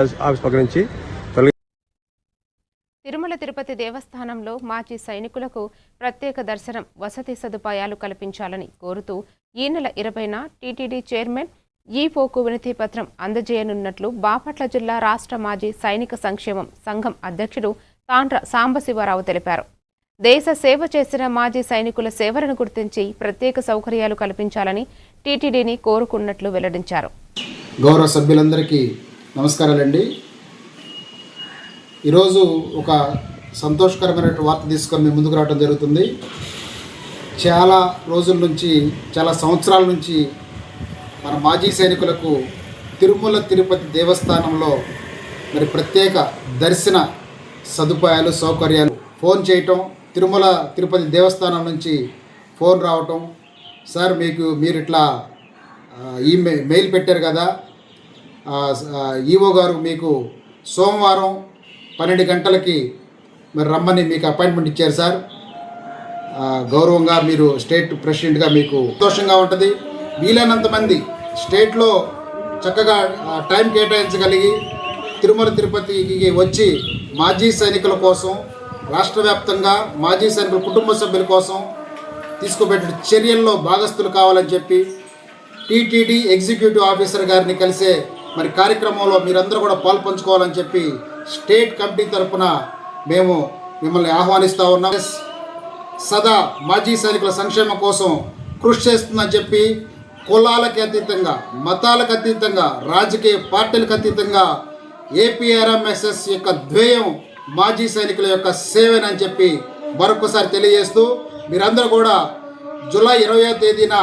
Office పక్క నుంచి తిరుమల తిరుపతి దేవస్థానంలో మాజీ సైనికులకు ప్రత్యేక దర్శనం వసతి సదుపాయాలు కల్పించాలని కోరుతూ ఈ నెల 20న టీటీడీ చైర్మన్ ఈవోకు వినతి పత్రం అందజేయనున్నట్లు బాపట్ల జిల్లా రాష్ట్ర మాజీ సైనిక సంక్షేమం సంఘం అధ్యక్షుడు తాండ్ర సాంబశివరావు తెలిపారు. దేశ సేవ చేసిన మాజీ సైనికుల సేవలను గుర్తించి ప్రత్యేక సౌకర్యాలు కల్పించాలని టీటీడీని కోరుకున్నట్లు వెల్లడించారు. గౌరవ సభ్యులందరికీ నమస్కారాలండి. ఈరోజు ఒక సంతోషకరమైన వార్త తీసుకొని మీ ముందుకు రావడం జరుగుతుంది. చాలా రోజుల నుంచి, చాలా సంవత్సరాల నుంచి మన మాజీ సైనికులకు తిరుమల తిరుపతి దేవస్థానంలో మరి ప్రత్యేక దర్శన సదుపాయాలు, సౌకర్యాలు ఫోన్ చేయటం, తిరుమల తిరుపతి దేవస్థానం నుంచి ఫోన్ రావటం, సార్ మీరు ఇట్లా మెయిల్ పెట్టారు కదా, ఈవో గారు మీకు సోమవారం 12 గంటలకి మరి రమ్మని మీకు అపాయింట్మెంట్ ఇచ్చారు సార్, గౌరవంగా మీరు స్టేట్ ప్రెసిడెంట్గా మీకు సంతోషంగా ఉంటుంది. వీలైనంత మంది స్టేట్లో చక్కగా టైం కేటాయించగలిగి తిరుమల తిరుపతికి వచ్చి మాజీ సైనికుల కోసం, రాష్ట్ర వ్యాప్తంగా మాజీ సైనికుల కుటుంబ సభ్యుల కోసం తీసుకుపెట్టిన చర్యల్లో భాగస్థులు కావాలని చెప్పి టీటీడీ ఎగ్జిక్యూటివ్ ఆఫీసర్ గారిని కలిసే మరి కార్యక్రమంలో మీరందరూ కూడా పాల్పంచుకోవాలని చెప్పి స్టేట్ కమిటీ తరఫున మేము మిమ్మల్ని ఆహ్వానిస్తూ ఉన్నాం. సదా మాజీ సైనికుల సంక్షేమం కోసం కృషి చేస్తుందని చెప్పి కులాలకు అతీతంగా, మతాలకు అతీతంగా, రాజకీయ పార్టీలకు అతీతంగా ఏపీఆర్ఎంఎస్ఎస్ యొక్క ధ్యేయం మాజీ సైనికుల యొక్క సేవనని చెప్పి మరొకసారి తెలియజేస్తూ మీరందరూ కూడా జూలై 20వ తేదీన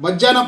మధ్యాహ్నం